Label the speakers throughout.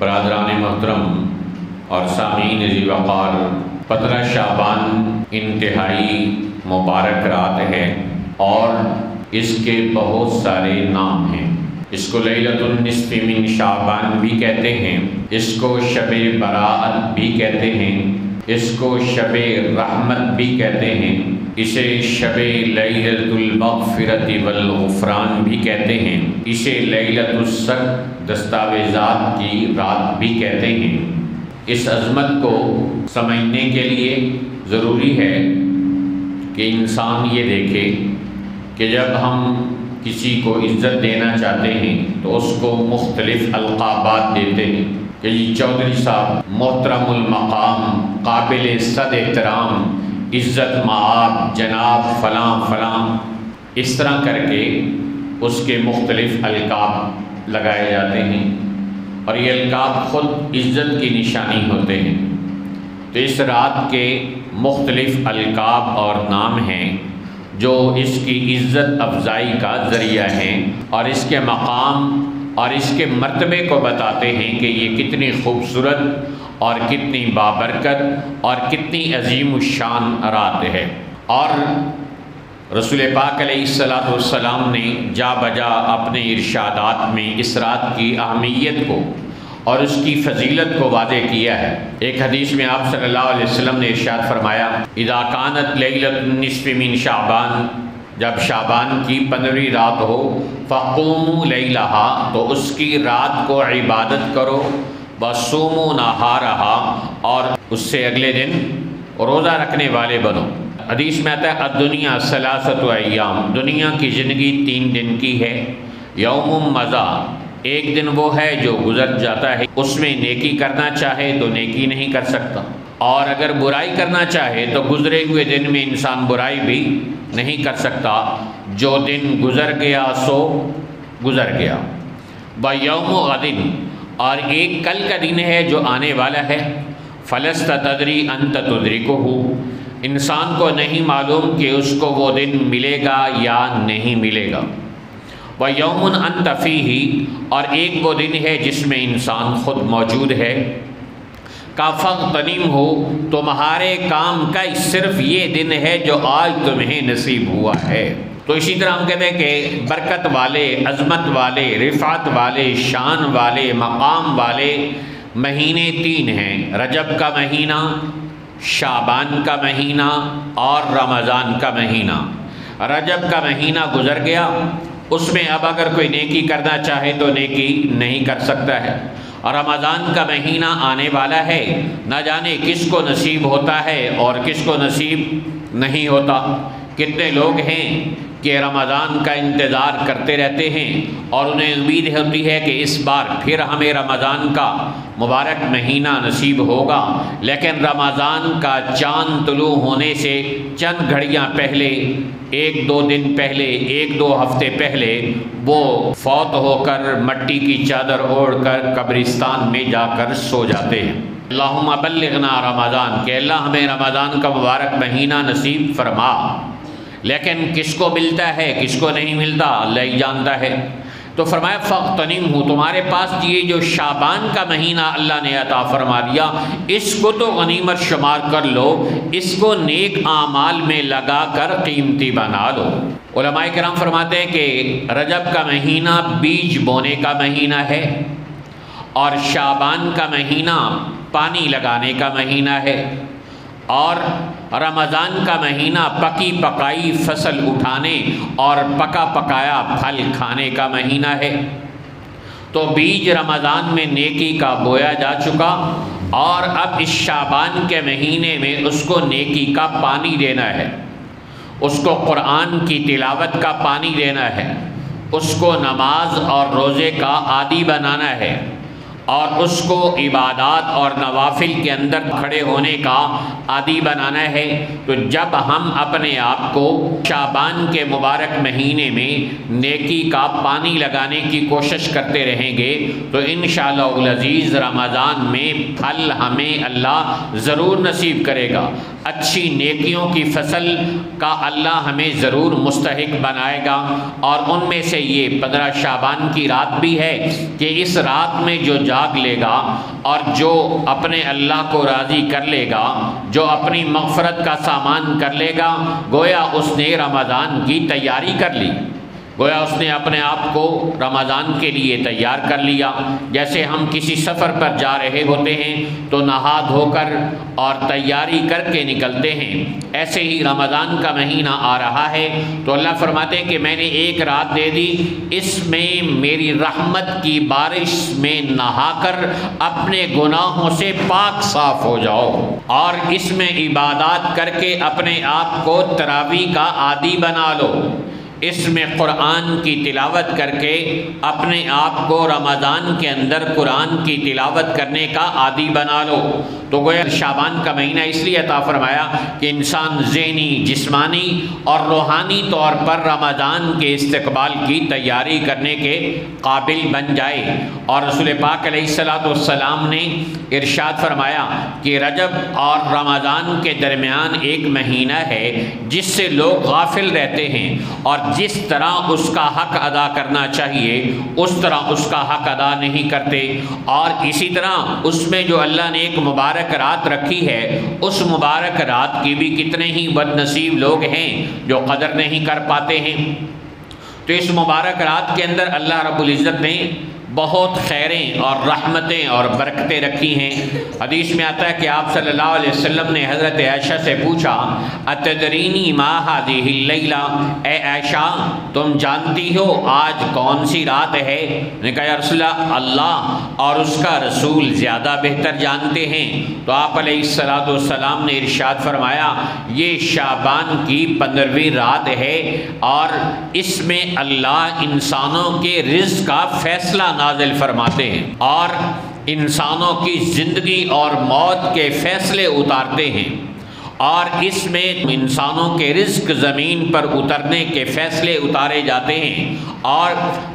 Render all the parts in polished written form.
Speaker 1: برادران محترم اور سامعین ذی وقار، 15 شعبان انتہائی مبارک رات ہے اور اس کے بہت سارے نام ہیں۔ اس کو لیلۃ النصف من شعبان بھی کہتے ہیں، اس کو شب براءت بھی کہتے ہیں، اس کو شب رحمت بھی کہتے ہیں، اسے شب لیلۃ المغفرۃ والغفران بھی کہتے ہیں، اسے لیلۃ الصدق دستاویزات کی رات بھی کہتے ہیں۔ اس عظمت کو سمجھنے کے لیے ضروری ہے کہ انسان یہ دیکھے کہ جب ہم کسی کو عزت دینا چاہتے ہیں تو اس کو مختلف القابات دیتے ہیں کہ جی چودھری صاحب، محترم المقام، قابل صد احترام، عزت مآب، جناب فلاں فلاں، اس طرح کر کے اس کے مختلف القاب لگائے جاتے ہیں اور یہ القاب خود عزت کی نشانی ہوتے ہیں۔ تو اس رات کے مختلف القاب اور نام ہیں جو اس کی عزت افزائی کا ذریعہ ہیں اور اس کے مقام اور اس کے مرتبے کو بتاتے ہیں کہ یہ کتنی خوبصورت اور کتنی بابرکت اور کتنی عظیم الشان رات ہے۔ اور رسول پاک علیہ السلام نے جا بجا اپنے ارشادات میں اس رات کی اہمیت کو اور اس کی فضیلت کو واضح کیا ہے۔ ایک حدیث میں آپ صلی اللہ علیہ وسلم نے ارشاد فرمایا، اذا کانت لیلۃ النصف من شعبان، جب شعبان کی 15ویں رات ہو، فقوموا لیلہا، تو اس کی رات کو عبادت کرو، وصوموا نہارہا، اور اس سے اگلے دن روزہ رکھنے والے بنو۔ حدیث میں آتا ہے الدنیا ثلاثۃ ایام، دنیا کی زندگی 3 دن کی ہے۔ یوم مضی، ایک دن وہ ہے جو گزر جاتا ہے، اس میں نیکی کرنا چاہے تو نیکی نہیں کر سکتا، اور اگر برائی کرنا چاہے تو گزرے ہوئے دن میں انسان برائی بھی نہیں کر سکتا۔ جو دن گزر گیا سو گزر گیا۔ وَيَوْمُ غَدٍ، اور ایک کل کا دن ہے جو آنے والا ہے۔ فَلَسْتَ تَدْرِي أَنْتَ تُدْرِكُهُ، انسان کو نہیں معلوم کہ اس کو وہ دن ملے گا یا نہیں ملے گا۔ وَيَوْمٌ أَنْتَ فِيهِ، اور ایک وہ دن ہے جس میں انسان خود موجود ہے۔ فَاغْتَنِمْهُ، تمہارے کام کا صرف یہ دن ہے جو آج تمہیں نصیب ہوا ہے۔ تو اسی طرح ہم کہتے ہیں کہ برکت والے، عظمت والے، رفعت والے، شان والے، مقام والے مہینے 3 ہیں، رجب کا مہینہ، شعبان کا مہینہ اور رمضان کا مہینہ۔ رجب کا مہینہ گزر گیا، اس میں اب اگر کوئی نیکی کرنا چاہے تو نیکی نہیں کر سکتا ہے، اور رمضان کا مہینہ آنے والا ہے، نہ جانے کس کو نصیب ہوتا ہے اور کس کو نصیب نہیں ہوتا۔ کتنے لوگ ہیں کہ رمضان کا انتظار کرتے رہتے ہیں اور انہیں امید ہوتی ہے کہ اس بار پھر ہمیں رمضان کا مبارک مہینہ نصیب ہوگا، لیکن رمضان کا چاند طلوع ہونے سے چند گھڑیاں پہلے، 1-2 دن پہلے، 1-2 ہفتے پہلے وہ فوت ہو کر مٹی کی چادر اوڑھ کر قبرستان میں جا کر سو جاتے ہیں۔ اللہم بلغنا رمضان، کہ اللہ ہمیں رمضان کا مبارک مہینہ نصیب فرما، لیکن کس کو ملتا ہے کس کو نہیں ملتا اللہ ہی جانتا ہے۔ تو فرمایا فاغتنمہ، تمہارے پاس یہ جو شعبان کا مہینہ اللہ نے عطا فرما دیا، اس کو تو غنیمت شمار کر لو، اس کو نیک اعمال میں لگا کر قیمتی بنا لو۔ علماء کرام فرماتے ہیں کہ رجب کا مہینہ بیج بونے کا مہینہ ہے، اور شعبان کا مہینہ پانی لگانے کا مہینہ ہے، اور رمضان کا مہینہ پکی پکائی فصل اٹھانے اور پکا پکایا پھل کھانے کا مہینہ ہے۔ تو بیج رمضان میں نیکی کا بویا جا چکا، اور اب اس شعبان کے مہینے میں اس کو نیکی کا پانی دینا ہے، اس کو قرآن کی تلاوت کا پانی دینا ہے، اس کو نماز اور روزے کا عادی بنانا ہے، اور اس کو عبادات اور نوافل کے اندر کھڑے ہونے کا عادی بنانا ہے۔ تو جب ہم اپنے آپ کو شعبان کے مبارک مہینے میں نیکی کا پانی لگانے کی کوشش کرتے رہیں گے تو انشاءاللہ العزیز رمضان میں پھل ہمیں اللہ ضرور نصیب کرے گا، اچھی نیکیوں کی فصل کا اللہ ہمیں ضرور مستحق بنائے گا۔ اور ان میں سے یہ 15 شعبان کی رات بھی ہے کہ اس رات میں جو جاگ لے گا اور جو اپنے اللہ کو راضی کر لے گا، جو اپنی مغفرت کا سامان کر لے گا، گویا اس نے رمضان کی تیاری کر لی، گویا اس نے اپنے آپ کو رمضان کے لیے تیار کر لیا۔ جیسے ہم کسی سفر پر جا رہے ہوتے ہیں تو نہا دھو کر اور تیاری کر کے نکلتے ہیں، ایسے ہی رمضان کا مہینہ آ رہا ہے تو اللہ فرماتے ہیں کہ میں نے ایک رات دے دی، اس میں میری رحمت کی بارش میں نہا کر اپنے گناہوں سے پاک صاف ہو جاؤ، اور اس میں عبادات کر کے اپنے آپ کو تراویح کا عادی بنا لو، اس میں قرآن کی تلاوت کر کے اپنے آپ کو رمضان کے اندر قرآن کی تلاوت کرنے کا عادی بنا لو۔ تو گویا شعبان کا مہینہ اس لیے عطا فرمایا کہ انسان ذہنی، جسمانی اور روحانی طور پر رمضان کے استقبال کی تیاری کرنے کے قابل بن جائے۔ اور رسول پاک علیہ السلام نے ارشاد فرمایا کہ رجب اور رمضان کے درمیان ایک مہینہ ہے جس سے لوگ غافل رہتے ہیں، اور جس طرح اس کا حق ادا کرنا چاہیے اس طرح اس کا حق ادا نہیں کرتے، اور اسی طرح اس میں جو اللہ نے ایک مبارک رات رکھی ہے اس مبارک رات کی بھی کتنے ہی بد نصیب لوگ ہیں جو قدر نہیں کر پاتے ہیں۔ تو اس مبارک رات کے اندر اللہ رب العزت نے بہت خیریں اور رحمتیں اور برکتیں رکھی ہیں۔ حدیث میں آتا ہے کہ آپ صلی اللہ علیہ وسلم نے حضرت عائشہ سے پوچھا اتدرینی ما هذه اللیلہ، اے عائشہ تم جانتی ہو آج کون سی رات ہے؟ نے کہا یا رسول اللہ اور اس کا رسول زیادہ بہتر جانتے ہیں۔ تو آپ علیہ السلام نے ارشاد فرمایا یہ شعبان کی 15ویں رات ہے، اور اس میں اللہ انسانوں کے رزق کا فیصلہ نازل فرماتے ہیں اور انسانوں کی زندگی اور موت کے فیصلے اتارتے ہیں، اور اس میں انسانوں کے رزق زمین پر اترنے کے فیصلے اتارے جاتے ہیں، اور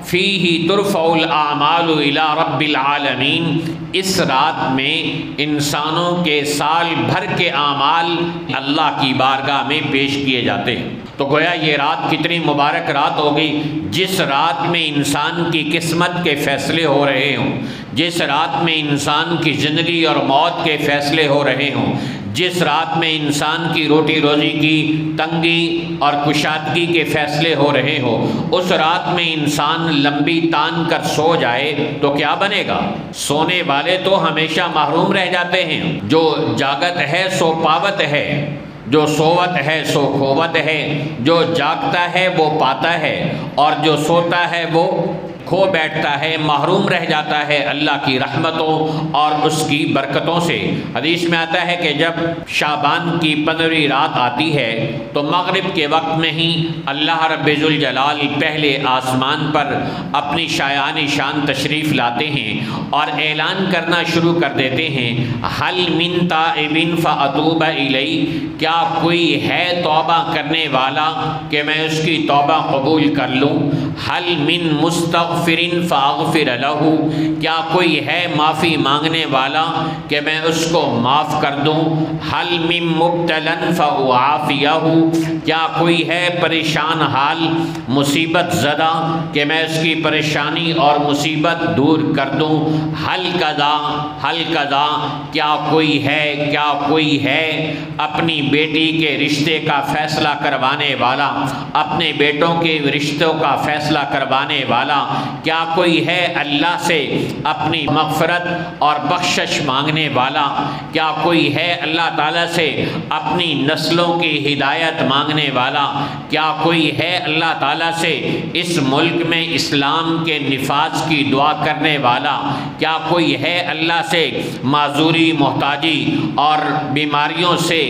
Speaker 1: فیہ ترفع الاعمال الی رب العالمین، اس رات میں انسانوں کے سال بھر کے اعمال اللہ کی بارگاہ میں پیش کیے جاتے ہیں۔ تو گویا یہ رات کتنی مبارک رات ہوگی جس رات میں انسان کی قسمت کے فیصلے ہو رہے ہوں، جس رات میں انسان کی زندگی اور موت کے فیصلے ہو رہے ہوں، جس رات میں انسان کی روٹی روزی کی تنگی اور کشادگی کے فیصلے ہو رہے ہو، اس رات میں انسان لمبی تان کر سو جائے تو کیا بنے گا؟ سونے والے تو ہمیشہ محروم رہ جاتے ہیں، جو جاگت ہے سو پاوت ہے، جو سوت ہے سو کھوت ہے، جو جاگتا ہے وہ پاتا ہے، اور جو سوتا ہے وہ کھو بیٹھتا ہے، محروم رہ جاتا ہے اللہ کی رحمتوں اور اس کی برکتوں سے۔ حدیث میں آتا ہے کہ جب شعبان کی 15ویں رات آتی ہے تو مغرب کے وقت میں ہی اللہ رب ذوالجلال پہلے آسمان پر اپنی شایان شان تشریف لاتے ہیں اور اعلان کرنا شروع کر دیتے ہیں حل من تائب فاتوب الیہ، کیا کوئی ہے توبہ کرنے والا کہ میں اس کی توبہ قبول کر لوں؟ حل من مستغفر فاغفر لہ، کیا کوئی ہے معافی مانگنے والا کہ میں اس کو معاف کر دوں؟ حل من مبتلا فاعافیہ، کیا کوئی ہے پریشان حال مصیبت زدہ کہ میں اس کی پریشانی اور مصیبت دور کر دوں؟ حل قضا، کیا کوئی ہے اپنی بیٹی کے رشتے کا فیصلہ کروانے والا، اپنے بیٹوں کے رشتوں کا فیصلہ کروانے والا؟ کیا کوئی ہے اللہ سے اپنی مغفرت اور بخشش مانگنے والا؟ کیا کوئی ہے اللہ تعالیٰ سے اپنی نسلوں کی ہدایت مانگنے والا؟ کیا کوئی ہے اللہ تعالیٰ سے اس ملک میں اسلام کے نفاذ کی دعا کرنے والا؟ کیا کوئی ہے اللہ سے معذوری، محتاجی اور بیماریوں سے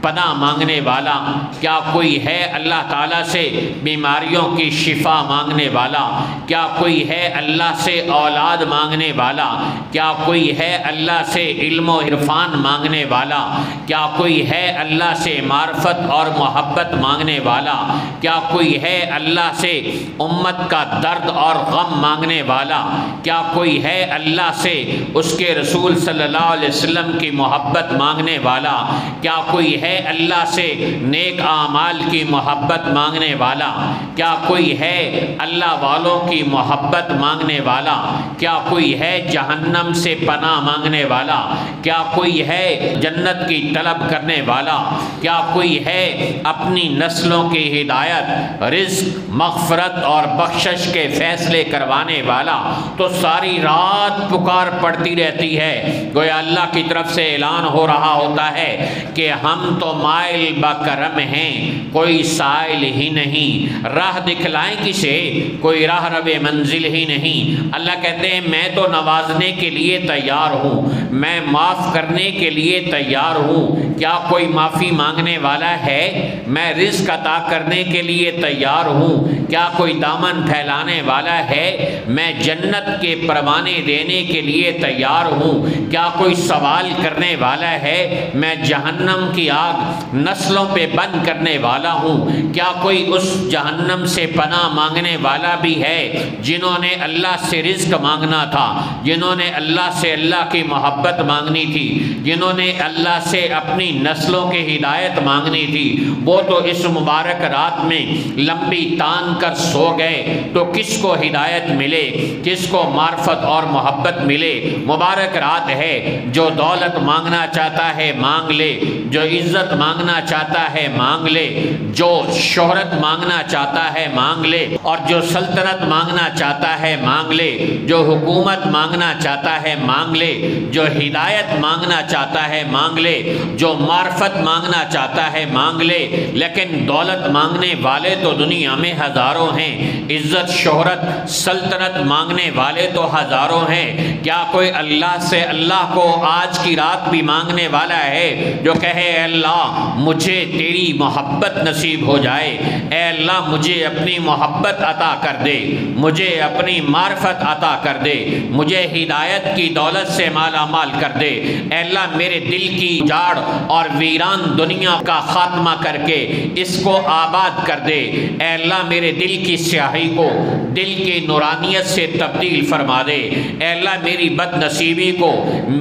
Speaker 1: پناہ مانگنے والا؟ کیا کوئی ہے اللہ تعالیٰ سے بیماریوں کی شفا مانگنے والا؟ کیا کوئی ہے اللہ سے اولاد مانگنے والا؟ کیا کوئی ہے اللہ سے علم و عرفان مانگنے والا؟ کیا کوئی ہے اللہ سے معرفت اور محبت مانگنے والا؟ کیا کوئی ہے اللہ سے امت کا درد اور غم مانگنے والا؟ کیا کوئی ہے اللہ سے اس کے رسول صلی اللہ علیہ وسلم کی محبت مانگنے والا؟ کیا کوئی ہے اللہ سے نیک اعمال کی محبت مانگنے والا؟ کیا کوئی ہے اللہ والوں کی محبت مانگنے والا؟ کیا کوئی ہے جہنم سے پناہ مانگنے والا؟ کیا کوئی ہے جنت کی طلب کرنے والا؟ کیا کوئی ہے اپنی نسلوں کی ہدایت، رزق، مغفرت اور بخشش کے فیصلے کروانے والا؟ تو ساری رات پکار پڑتی رہتی ہے، گویا اللہ کی طرف سے اعلان ہو رہا ہوتا ہے کہ ہم تو مائل بکرم ہیں، کوئی سائل ہی نہیں، راہ دکھلائیں کسے، کوئی راہ رب منزل ہی نہیں۔ اللہ کہتے ہیں میں تو نوازنے کے لیے تیار ہوں، میں معاف کرنے کے لیے تیار ہوں، کیا کوئی معافی مانگنے والا ہے؟ میں رزق عطا کرنے کے لیے تیار ہوں، کیا کوئی دامن پھیلانے والا ہے؟ میں جنت کے پروانے دینے کے لیے تیار ہوں، کیا کوئی سوال کرنے والا ہے؟ میں جہنم کی آگ نسلوں پہ بند کرنے والا ہوں، کیا کوئی اس جہنم سے پناہ مانگنے والا بھی ہے جنہوں نے اللہ سے رزق مانگنا تھا، جنہوں نے اللہ سے اللہ کی محبت مانگنی تھی، جنہوں نے اللہ سے اپنی نسلوں کی ہدایت مانگنی تھی، وہ تو اس مبارک رات میں لمبی تان کر سو گئے، تو کس کو ہدایت ملے، کس کو معرفت اور محبت ملے؟ مبارک رات ہے، جو دولت مانگنا چاہتا ہے مانگ لے، جو عزت مانگنا چاہتا ہے مانگ لے، جو شہرت مانگنا چاہتا ہے مانگ لے، اور جو سلطنت مانگنا چاہتا ہے مانگ لے، جو حکومت مانگنا چاہتا ہے مانگ لے، جو ہدایت مانگنا چاہتا ہے مانگ لے، جو معرفت مانگنا چاہتا ہے مانگ لے۔ لیکن دولت مانگنے والے تو دنیا میں ہزاروں ہیں، عزت، شہرت، سلطنت مانگنے والے تو ہزاروں ہیں، کیا کوئی اللہ سے اللہ کو آج کی رات بھی مانگنے والا ہے جو کہے اے اللہ مجھے تیری محبت نصیب ہو جائے، اے اللہ مجھے اپنی محبت عطا کر دے، مجھے اپنی معرفت عطا کر دے، مجھے ہدایت کی دولت سے مالا مال کر دے، اے اللہ میرے دل کی جاڑ اور ویران دنیا کا خاتمہ کر کے اس کو آباد کر دے، اے اللہ میرے دل کی سیاہی کو دل کی نورانیت سے تبدیل فرما دے، اے اللہ میری بد نصیبی کو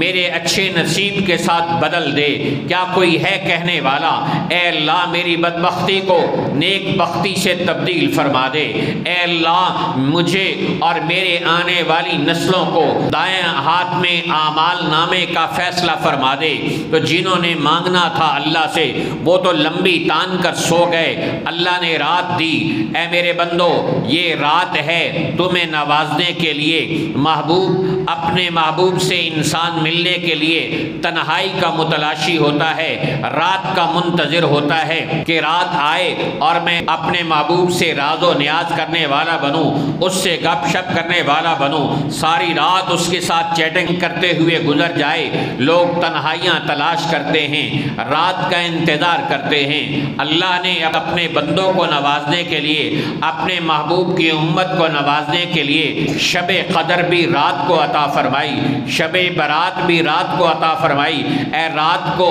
Speaker 1: میرے اچھے نصیب کے ساتھ بدل دے۔ کیا کوئی ہے کہنے والا اے اللہ میری بدبختی کو نیک بختی سے تبدیل فرما دے، اے اللہ مجھے اور میرے آنے والی نسلوں کو دائیں ہاتھ میں اعمال نامے کا فیصلہ فرما دے۔ تو جنہوں نے مانگنا تھا اللہ سے وہ تو لمبی تان کر سو گئے، اللہ نے رات دی، اے میرے بندو یہ رات ہے تمہیں نوازنے کے لیے۔ محبوب اپنے محبوب سے انسان ملنے کے لیے تنہائی کا متلاشی ہوتا ہے، رات کا منتظر ہوتا ہے کہ رات آئے اور میں اپنے محبوب سے راز و نیاز کرنے والا بنوں، اس سے گپ شپ کرنے والا بنوں، ساری رات اس کے ساتھ چیٹنگ کرتے ہوئے گزر جائے۔ لوگ تنہائیاں تلاش کرتے ہیں، رات کا انتظار کرتے ہیں۔ اللہ نے اپنے بندوں کو نوازنے کے لیے، اپنے محبوب کی امت کو نوازنے کے لیے شب قدر بھی رات کو عطا فرمائی، شب برات بھی رات کو عطا فرمائی۔ اے رات کو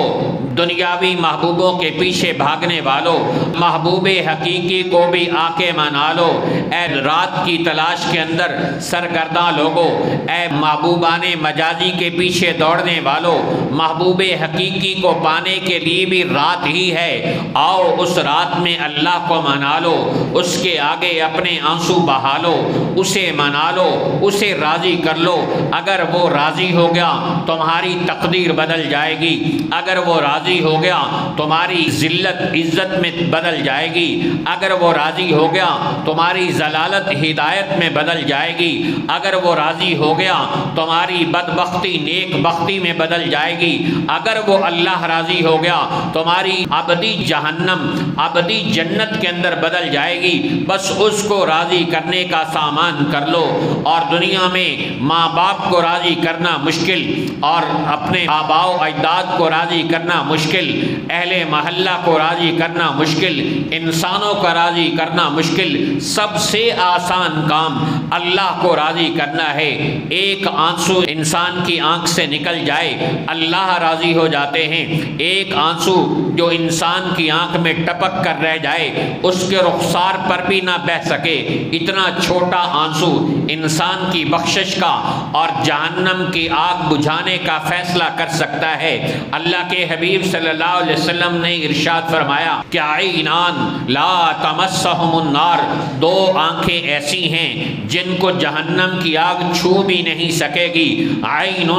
Speaker 1: دنیاوی محبوبوں کے پیچھے بھاگنے والوں، محبوب حقیقی کو بھی آ کے منا لو۔ اے رات کی تلاش کے اندر سرگرداں لوگوں، اے محبوبان مجازی کے پیچھے دوڑنے والوں، محبوب حقیقی کو پانے کے لیے بھی رات ہی ہے۔ آؤ اس رات میں اللہ کو منا لو، اس کے آگے اپنے آنسو بہا لو، اسے منا لو، اسے راضی کر لو۔ اگر وہ راضی ہو گیا تمہاری تقدیر بدل جائے گی، اگر وہ راضی ہو گیا تمہاری ذلت عزت میں بدل جائے گی، اگر وہ راضی ہو گیا تمہاری ضلالت ہدایت میں بدل جائے گی، اگر وہ راضی ہو گیا تمہاری بدبختی نیک بختی میں بدل جائے گی، اگر وہ اللہ راضی ہو گیا تمہاری ابدی جہنم ابدی جنت کے اندر بدل جائے گی۔ بس اس کو راضی کرنے کا سامان کر لو۔ اور دنیا میں ماں باپ کو راضی کرنا مشکل، اور اپنے آباء و اجداد کو راضی کرنا مشکل، اہل محلہ کو راضی کرنا مشکل، انسانوں کا راضی کرنا مشکل۔ سب سے آسان کام اللہ کو راضی کرنا ہے۔ ایک آنسو انسان کی آنکھ سے نکل جائے اللہ راضی ہو جاتے ہیں۔ ایک آنسو جو انسان کی آنکھ میں ٹپک کر رہ جائے اس کے رخسار پر بھی نہ بہہ سکے، اتنا چھوٹا آنسو انسان کی بخشش کا اور جہنم کی آگ بجھانے کا فیصلہ کر سکتا ہے۔ اللہ کے حبیب صلی اللہ علیہ وسلم نے ارشاد فرمایا کہ عینان لا تمسہم النار، دو آنکھیں ایسی ہیں جن کو جہنم کی آگ چھو بھی نہیں سکے گی۔ عین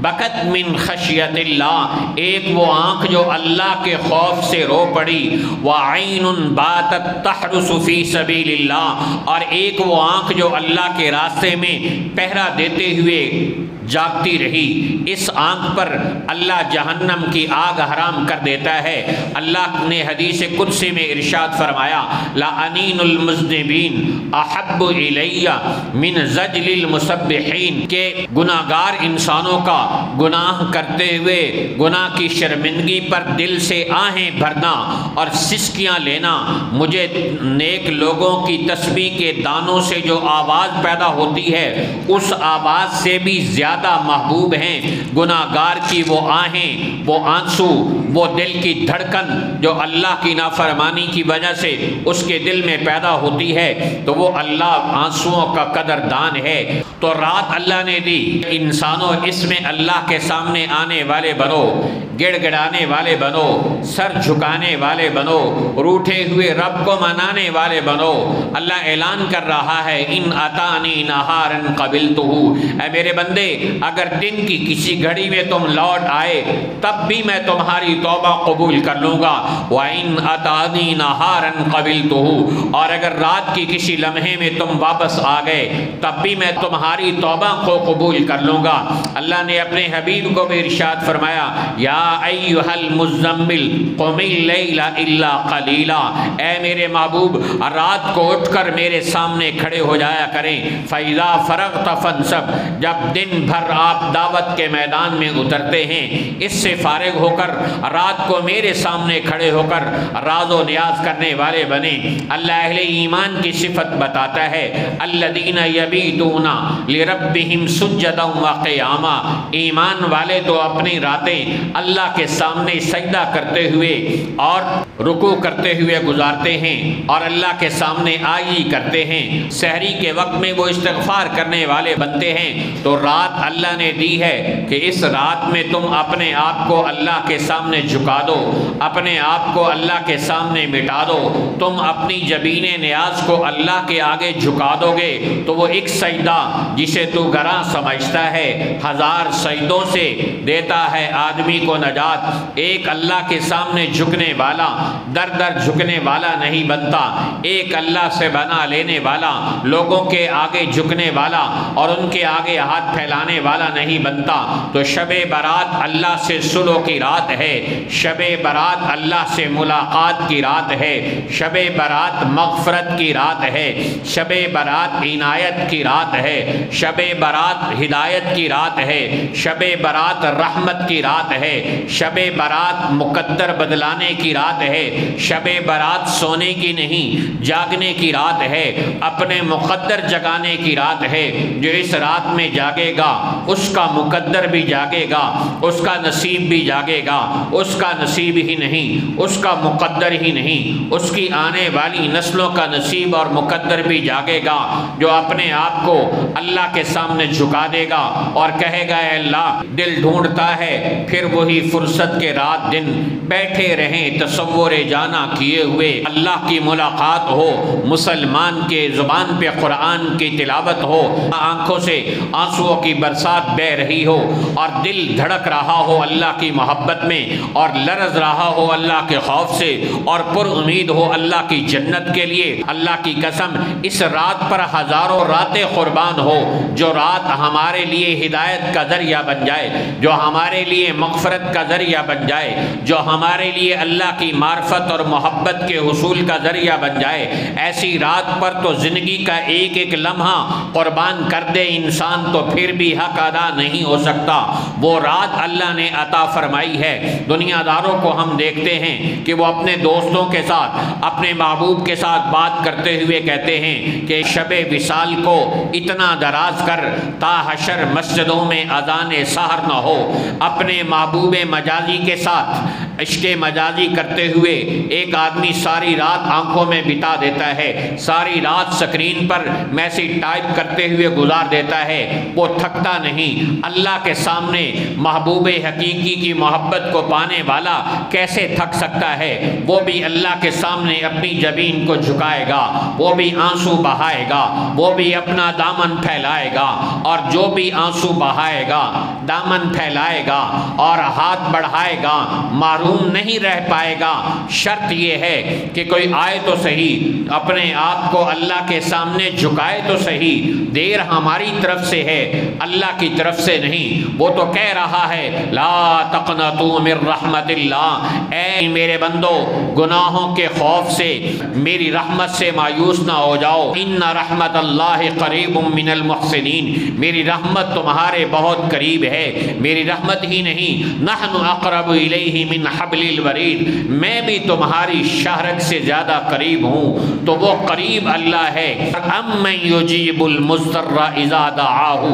Speaker 1: بکت من خشیت اللہ، ایک وہ آنکھ جو اللہ کے خوف سے رو پڑی، وعین باتت تحرس فی سبیل اللہ، اور ایک وہ آنکھ جو اللہ کے راستے میں پہرا دیتے ہوئے جاگتی رہی۔ اس آنکھ پر اللہ جہنم کی آگ حرام کر دیتا ہے۔ اللہ نے حدیث قدسی میں ارشاد فرمایا لَأَنِینُ الْمُذْنِبِینَ احب الی من زجل المسبحین، کہ گناہگار انسانوں کا گناہ کرتے ہوئے گناہ کی شرمندگی پر دل سے آہیں بھرنا اور سسکیاں لینا مجھے نیک لوگوں کی تسبیح کے دانوں سے جو آواز پیدا ہوتی ہے اس آواز سے بھی زیادہ محبوب ہیں۔ گناہگار کی وہ آہیں، وہ آنسو، وہ دل کی دھڑکن جو اللہ کی نافرمانی کی وجہ سے اس کے دل میں پیدا ہوتی ہے، تو وہ اللہ آنسوؤں کا قدردان ہے۔ تو رات اللہ نے دی، انسانوں اس میں اللہ کے سامنے آنے والے بنو، گڑ گڑانے والے بنو، سر جھکانے والے بنو، روٹھے ہوئے رب کو منانے والے بنو۔ اللہ اعلان کر رہا ہے ان اتانی نہارن قبلتہ، اے میرے بندے اگر دن کی کسی گھڑی میں تم لوٹ آئے تب بھی میں تمہاری توبہ قبول کر لوں گا۔ وَإِنْ أَتَانِي نَهَارًا قَبِلْتُهُ، اور اگر رات کی کسی لمحے میں تم واپس آ گئے تب بھی میں تمہاری توبہ کو قبول کر لوں گا۔ اللہ نے اپنے حبیب کو بھی ارشاد فرمایا یا ایھا المزمل قم اللیل الا قلیلا، اے میرے محبوب رات کو اٹھ کر میرے سامنے کھڑے ہو جایا کریں۔ فَإِذَا فَرَغْتَ فَانْصَبْ، جب دن بھر آپ دعوت کے میدان میں اترتے ہیں اس سے فارغ ہو کر رات کو میرے سامنے کھڑے ہو کر راز و نیاز کرنے والے بنیں۔ اللہ اہل ایمان کی صفت بتاتا ہے الذین یبیتون لربہم سجدا وقیاما، ایمان والے تو اپنی راتیں اللہ کے سامنے سجدہ کرتے ہوئے اور رکوع کرتے ہوئے گزارتے ہیں اور اللہ کے سامنے آئی کرتے ہیں۔ سحری کے وقت میں وہ استغفار کرنے والے بنتے ہیں۔ تو رات اللہ نے دی ہے کہ اس رات میں تم اپنے آپ کو اللہ کے سامنے جھکا دو، اپنے آپ کو اللہ کے سامنے مٹا دو۔ تم اپنی جبین نیاز کو اللہ کے آگے جھکا دو گے تو وہ ایک سجدہ جسے تو گراں سمجھتا ہے 1000 سجدوں سے دیتا ہے آدمی کو نجات۔ ایک اللہ کے سامنے جھکنے والا در در جھکنے والا نہیں بنتا، ایک اللہ سے بنا لینے والا لوگوں کے آگے جھکنے والا اور ان کے آگے ہاتھ پھیلانے والا نہیں بنتا۔ تو شب برات اللہ سے صلح کی رات ہے، شب برات اللہ سے ملاقات کی رات ہے، شب برات مغفرت کی رات ہے، شب برات عنایت کی رات ہے، شب برات ہدایت کی رات ہے، شب برات رحمت کی رات ہے، شب برات مقدر بدلانے کی رات ہے، شب برات سونے کی نہیں جاگنے کی رات ہے، اپنے مقدر جگانے کی رات ہے۔ جو اس رات میں جاگے گا اس کا مقدر بھی جاگے گا، اس کا نصیب بھی جاگے گا، اس کا نصیب ہی نہیں اس کا مقدر ہی نہیں، اس کی آنے والی نسلوں کا نصیب اور مقدر بھی جاگے گا۔ جو اپنے آپ کو اللہ کے سامنے جھکا دے گا اور کہے گا اے اللہ دل ڈھونڈتا ہے، پھر وہی فرصت کے رات دن بیٹھے رہیں تصور جانا کیے ہوئے، اللہ کی ملاقات ہو، مسلمان کے زبان پہ قرآن کی تلاوت ہو، آنکھوں سے آنسوؤں کی برسات بہ رہی ہو اور دل دھڑک رہا ہو اللہ کی محبت میں اور لرز رہا ہو اللہ کے خوف سے اور پر امید ہو اللہ کی جنت کے لیے۔ اللہ کی قسم اس رات پر ہزاروں راتیں قربان ہو، جو رات ہمارے لیے ہدایت کا ذریعہ بن جائے، جو ہمارے لیے مغفرت کا ذریعہ بن جائے، جو ہمارے لیے اللہ کی معرفت اور محبت کے حصول کا ذریعہ بن جائے۔ ایسی رات پر تو زندگی کا ایک ایک لمحہ قربان کر دے انسان تو پھر بھی حق ادا نہیں ہو سکتا، وہ رات اللہ نے عطا فرمائی ہے۔ دنیا داروں کو ہم دیکھتے ہیں کہ وہ اپنے دوستوں کے ساتھ، اپنے محبوب کے ساتھ بات کرتے ہوئے کہتے ہیں کہ شب وصال کو اتنا دراز کر تا حشر مسجدوں میں اذان سحر نہ ہو۔ اپنے محبوب مجازی کے ساتھ عشق مجازی کرتے ہوئے ایک آدمی ساری رات آنکھوں میں بتا دیتا ہے، ساری رات سکرین پر میسیج ٹائپ کرتے ہوئے گزار دیتا ہے، وہ تھکتا نہیں۔ اللہ کے سامنے محبوب حقیقی کی محبت کو پانے والا کیسے تھک سکتا ہے؟ وہ بھی اللہ کے سامنے اپنی جبین کو جھکائے گا، وہ بھی آنسو بہائے گا، وہ بھی اپنا دامن پھیلائے گا، اور جو بھی آنسو بہائے گا، دامن پھیلائے گا اور ہاتھ بڑھائے گا، محروم نہیں رہ پائے گا۔ شرط یہ ہے کہ کوئی آئے تو صحیح، اپنے آپ کو اللہ کے سامنے جھکائے تو صحیح۔ دیر ہماری طرف سے ہے، اللہ کی طرف سے نہیں۔ وہ تو کہہ رہا ہے لا تقنطوا من رحمت اللہ، اے میرے بندو گناہوں کے خوف سے میری رحمت سے مایوس نہ ہو جاؤ۔ ان رحمت اللہ قریب من المحسنین، میری رحمت تمہارے بہت قریب ہے۔ میری رحمت ہی نہیں، نحن اقرب الیہ من حبل الورید، میں بھی تمہاری شاہرگ سے زیادہ قریب ہوں۔ تو وہ قریب اللہ ہے۔ امن یجیب المضطر اذا دعاہ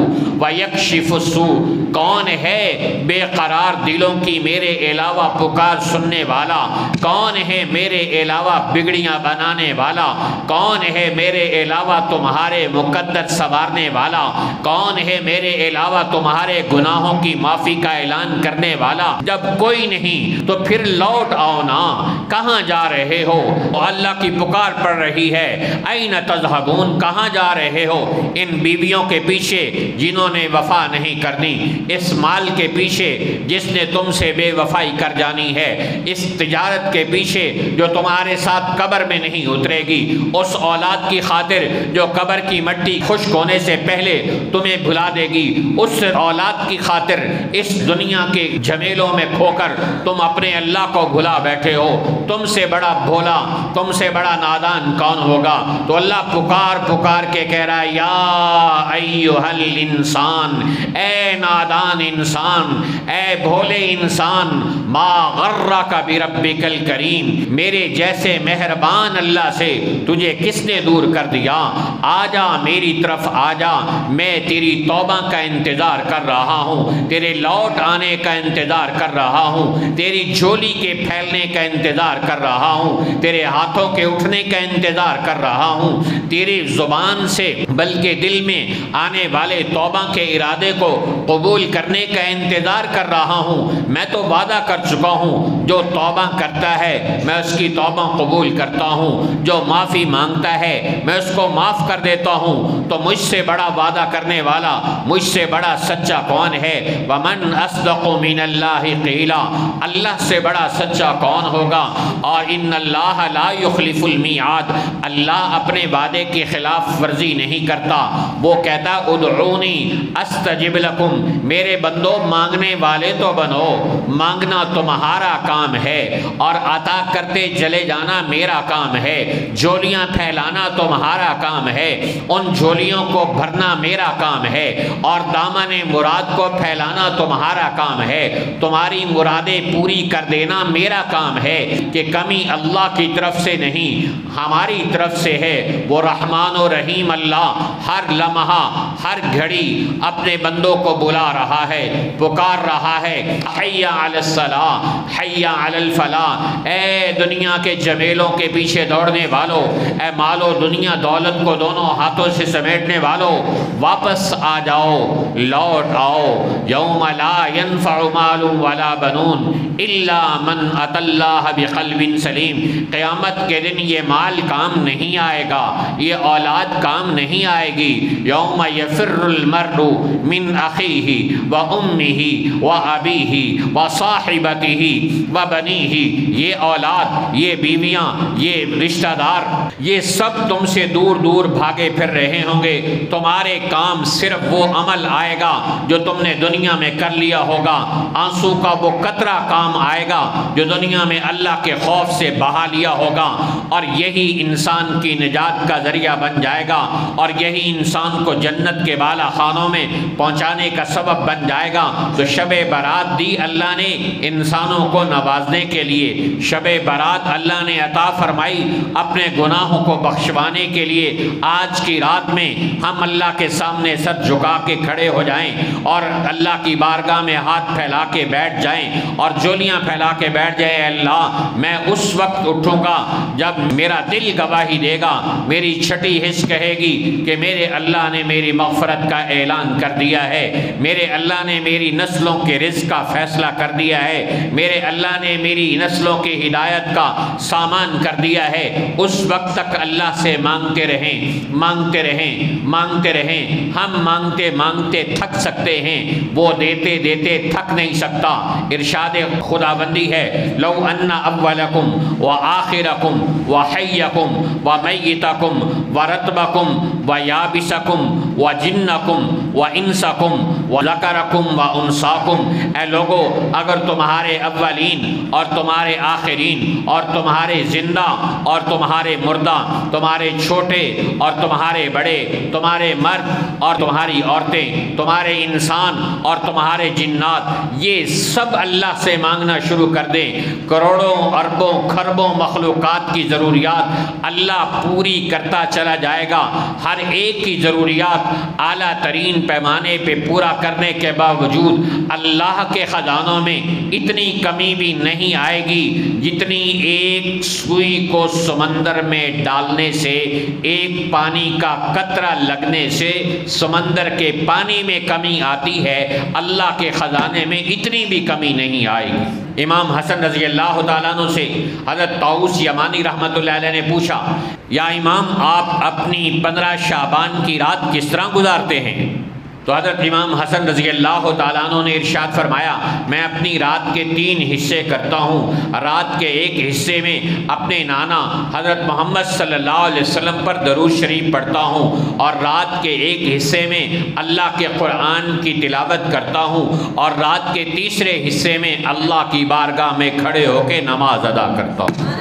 Speaker 1: ویکشف السوء، کون ہے بے قرار دلوں کی میرے علاوہ پکار سننے والا؟ کون ہے میرے علاوہ بگڑیاں بنانے والا؟ کون ہے میرے علاوہ تمہارے مقدر سنوارنے والا؟ کون ہے میرے علاوہ تمہارے گناہوں کی معافی کا اعلان کرنے والا؟ جب کوئی نہیں تو پھر لوٹ آؤ نا، کہاں جا رہے ہو؟ اللہ کی پکار پڑ رہی ہے، این تذہبون، کہاں جا رہے ہو؟ ان بیویوں کے پیچھے جنہوں نے وفا نہیں کرنی، اس مال کے پیچھے جس نے تم سے بے وفائی کر جانی ہے، اس تجارت کے پیچھے جو تمہارے ساتھ قبر میں نہیں اترے گی، اس اولاد کی خاطر جو قبر کی مٹی خشک ہونے سے پہلے تمہیں بھلا دے گی، اس اولاد کی خاطر اس دنیا کے جھمیلوں میں کھو کر تم اپنے اللہ کو بھلا بیٹھے ہو۔ تم سے بڑا بھولا، تم سے بڑا نادان کون ہوگا؟ تو اللہ پکار پکار کے کہہ رہا ہے یا ایھا الانسان، اے نادان انسان، اے بھولے انسان، ما غرک بربک الکریم، میرے جیسے مہربان اللہ سے تجھے کس نے دور کر دیا؟ آجا میری طرف آجا، میں تیری توبہ کا انتظار کر رہا ہوں، تیرے لوٹ آنے کا انتظار کر رہا ہوں، تیری جھولی کے پھیلنے کا انتظار کر رہا ہوں، تیرے ہاتھوں کے اٹھنے کا انتظار کر رہا ہوں، تیری زبان سے بلکہ دل میں آنے والے توبہ کے ارادے کو قبول کرنے کا انتظار کر رہا ہوں۔ میں تو وعدہ کر چکا ہوں، جو توبہ کرتا ہے میں اس کی توبہ قبول کرتا ہوں، جو معافی مانگتا ہے میں اس کو معاف کر دیتا ہوں۔ تو مجھ سے بڑا وعدہ کرنے والا، مجھ سے بڑا سچا کون ہے؟ ومن اصدق من اللہ قیلا، اللہ سے بڑا سچا کون ہوگا؟ اور ان اللہ لا یخلف المیعاد، اللہ اپنے وعدے کی خلاف ورزی نہیں کرتا۔ وہ کہتا ادعونی استجب لکم، میرے بندو مانگنے والے تو بنو، مانگنا تمہارا کام ہے اور عطا کرتے چلے جانا میرا کام ہے، جھولیاں پھیلانا تمہارا کام ہے، ان جھولیوں کو بھرنا میرا کام ہے، اور دامن مراد کو پھیلانا تمہارا کام ہے، تمہاری مرادیں پوری کر دینا میرا کام ہے، کہ کمی اللہ کی طرف سے نہیں ہماری طرف سے ہے۔ وہ رحمان و رحیم اللہ ہر لمحہ ہر گھڑی اپنے بندوں کو بلا رہا ہے، پکار رہا ہے، حی علی الصلاۃ حی علی الفلاح، اے دنیا کے جمیلوں کے پیچھے دوڑنے والو، اے مال و دنیا دولت کو دونوں ہاتھوں سے سمیٹنے والو، واپس آ جاؤ، لوٹ آؤ۔ یوم لا ینفع مال ولا بنون الا من اتی اللہ بقلب سلیم، قیامت کے دن یہ مال کام نہیں آئے گا، یہ اولاد کام نہیں آئے گی۔ یوم یفر المرء من اخیہ و امہ و ابیہ و صاحبتہ و بنیہ، یہ اولاد، یہ بیویاں، یہ رشتہ دار، یہ سب تم سے دور دور بھاگے پھر رہے ہوں گے۔ تمہارے کام صرف وہ عمل آئے گا جو تم نے دنیا میں کر لیا ہوگا، آنسو کا وہ قطرہ کام کام آئے گا جو دنیا میں اللہ کے خوف سے بہا لیا ہوگا، اور یہی انسان کی نجات کا ذریعہ بن جائے گا، اور یہی انسان کو جنت کے بالا خانوں میں پہنچانے کا سبب بن جائے گا۔ تو شب برات دی اللہ نے انسانوں کو نوازنے کے لیے، شب برات اللہ نے عطا فرمائی اپنے گناہوں کو بخشوانے کے لیے۔ آج کی رات میں ہم اللہ کے سامنے سر جھکا کے کھڑے ہو جائیں اور اللہ کی بارگاہ میں ہاتھ پھیلا کے بیٹھ جائیں اور جولیاں پھیلا کے بیٹھ جائیں، اے اللہ میں اس وقت اٹھوں گا جب میرا دل گواہی دے گا، میری چھٹی حص کہے گی کہ میرے اللہ نے میری مغفرت کا اعلان کر دیا ہے، میرے اللہ نے میری نسلوں کے رزق کا فیصلہ کر دیا ہے، میرے اللہ نے میری نسلوں کی ہدایت کا سامان کر دیا ہے۔ اس وقت تک اللہ سے مانگتے رہیں، مانگتے رہیں، مانگتے رہیں۔ ہم مانگتے مانگتے تھک سکتے ہیں، وہ دیتے دیتے تھک نہیں سکتا۔ ارشاد خداوندی ہے، لو ان اولکم وآخرکم وحیکم ومیتکم ورتبکم ویابسکم وجنکم وانسکم وذکرکم وانساکم، اے لوگو اگر تمہارے اولین اور تمہارے آخرین اور تمہارے زندہ اور تمہارے مردہ، تمہارے چھوٹے اور تمہارے بڑے، تمہارے مرد اور تمہاری عورتیں، تمہارے انسان اور تمہارے جنات، یہ سب اللہ سے مانگنا شروع کر دیں، کروڑوں اربوں کھربوں مخلوقات کی ضروریات اللہ پوری کرتا چلا جائے گا۔ ہر ایک کی ضروریات اعلیٰ ترین پیمانے پہ پورا کرنے کے باوجود اللہ کے خزانوں میں اتنی کمی بھی نہیں آئے گی جتنی ایک سوئی کو سمندر میں ڈالنے سے، ایک پانی کا قطرہ لگنے سے سمندر کے پانی میں کمی آتی ہے، اللہ کے خزانے میں اتنی بھی کمی نہیں آئے گی۔ امام حسن رضی اللہ تعالیٰ عنہ سے حضرت طاؤس یمانی رحمۃ اللہ علیہ نے پوچھا، یا امام آپ اپنی 15 شعبان کی رات کس طرح گزارتے ہیں؟ تو حضرت امام حسن رضی اللہ تعالیٰ عنہ نے ارشاد فرمایا، میں اپنی رات کے 3 حصے کرتا ہوں۔ رات کے ایک حصے میں اپنے نانا حضرت محمد صلی اللہ علیہ وسلم پر درود شریف پڑھتا ہوں، اور رات کے ایک حصے میں اللہ کے قرآن کی تلاوت کرتا ہوں، اور رات کے تیسرے حصے میں اللہ کی بارگاہ میں کھڑے ہو کے نماز ادا کرتا ہوں۔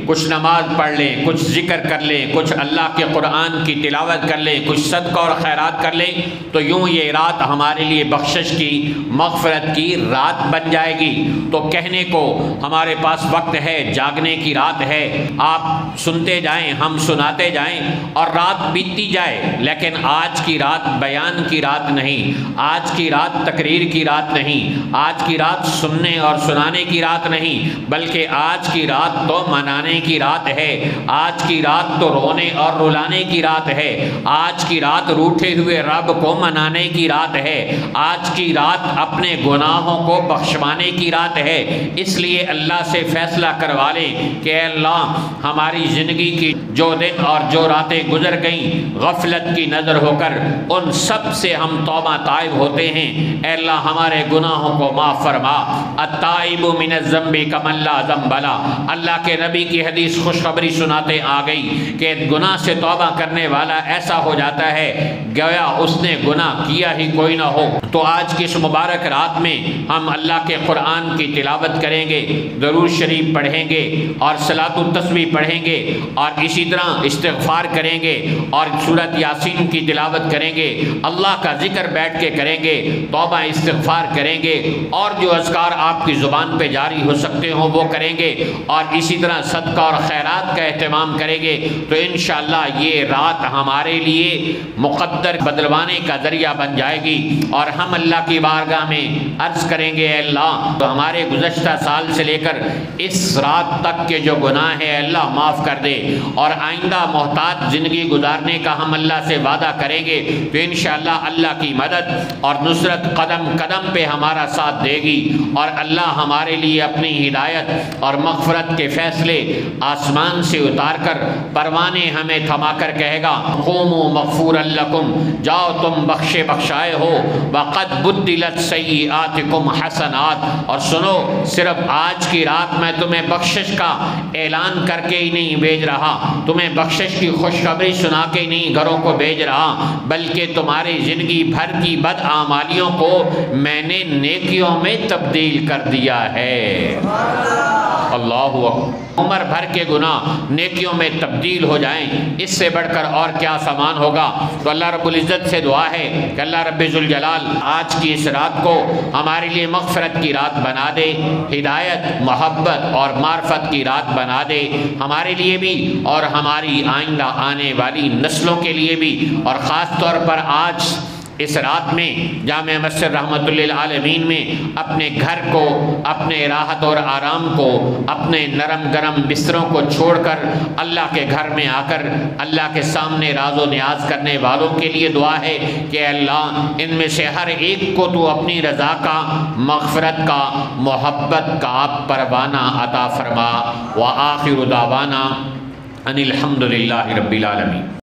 Speaker 1: کچھ نماز پڑھ لیں، کچھ ذکر کر لیں، کچھ اللہ کے قرآن کی تلاوت کر لیں، کچھ صدقہ اور خیرات کر لیں، تو یوں یہ رات ہمارے لیے بخشش کی، مغفرت کی رات بن جائے گی۔ تو کہنے کو ہمارے پاس وقت ہے، جاگنے کی رات ہے، آپ سنتے جائیں، ہم سناتے جائیں اور رات بیتتی جائے، لیکن آج کی رات بیان کی رات نہیں، آج کی رات تقریر کی رات نہیں، آج کی رات سننے اور سنانے کی رات نہیں، بلکہ آج کی رات تو منانے کی رات ہے، آج کی رات تو رونے اور رلانے کی رات ہے، آج کی رات روٹھے ہوئے رب کو منانے کی رات ہے، آج کی رات اپنے گناہوں کو بخشوانے کی رات ہے۔ اس لیے اللہ سے فیصلہ کروا لیں کہ اے اللہ ہماری زندگی کی جو دن اور جو راتیں گزر گئیں غفلت کی نظر ہو کر، ان سب سے ہم توبہ طائب ہوتے ہیں، اے اللہ ہمارے گناہوں کو معاف فرما۔ التائب من الذنب کمن لا ذنب لہ، اللہ کے نبی کی حدیث خوشخبری سناتے آ گئی کہ گناہ سے توبہ کرنے والا ایسا ہو جاتا ہے گویا اس نے گناہ کیا ہی کوئی نہ ہو۔ تو آج کی اس مبارک رات میں ہم اللہ کے قرآن کی تلاوت کریں گے، درود شریف پڑھیں گے اور صلاۃ التسبیح پڑھیں گے، اور اسی طرح استغفار کریں گے اور سورۃ یاسین کی تلاوت کریں گے، اللہ کا ذکر بیٹھ کے کریں گے، توبہ استغفار کریں گے، اور جو اذکار آپ کی زبان پہ جاری ہو سکتے ہوں وہ کریں گے، اور اسی طرح صدقہ اور خیرات کا اہتمام کریں گے، تو انشاءاللہ یہ رات ہمارے لیے مقدر بدلوانے کا ذریعہ بن جائے گی، اور ہم اللہ کی بارگاہ میں عرض کریں گے اے اللہ تو ہمارے گزشتہ سال سے لے کر اس رات تک کے جو گناہ ہے اللہ معاف کر دے، اور آئندہ محتاط زندگی گزارنے کا ہم اللہ سے وعدہ کریں گے، تو انشاءاللہ اللہ کی مدد اور نصرت قدم قدم پہ ہمارا ساتھ دے گی، اور اللہ ہمارے لیے اپنی ہدایت اور مغفرت کے فیصلے آسمان سے اتار کر پروانے ہمیں تھما کر کہے گا قوموا مغفورا لکم، جاؤ تم بخشے بخشائے ہو، وقد بدلت سیئاتکم حسنات، اور سنو صرف آج کی رات میں تمہیں بخشش کا اعلان کر کے ہی نہیں بھیج رہا، تمہیں بخشش کی خوشخبری سنا کے نہیں گھروں کو بھیج رہا، بلکہ تمہاری زندگی بھر کی بدعمالیوں کو میں نے نیکیوں میں تبدیل کر دیا ہے۔ اللہ اکبر، عمر بھر کے گناہ نیکیوں میں تبدیل ہو جائیں، اس سے بڑھ کر اور کیا سامان ہوگا؟ تو اللہ رب العزت سے دعا ہے کہ اللہ رب ذوالجلال آج کی اس رات کو ہمارے لیے مغفرت کی رات بنا دے، ہدایت، محبت اور معرفت کی رات بنا دے، ہمارے لیے بھی اور ہماری آئندہ آنے والی نسلوں کے لیے بھی، اور خاص طور پر آج اس رات میں جامع مسجد رحمت للعالمین میں اپنے گھر کو، اپنے راحت اور آرام کو، اپنے نرم گرم بستروں کو چھوڑ کر اللہ کے گھر میں آ کر اللہ کے سامنے راز و نیاز کرنے والوں کے لیے دعا ہے کہ اللہ ان میں سے ہر ایک کو تو اپنی رضا کا، مغفرت کا، محبت کا پروانہ عطا فرما۔ وآخر دعوانا ان الحمد للہ رب العالمین۔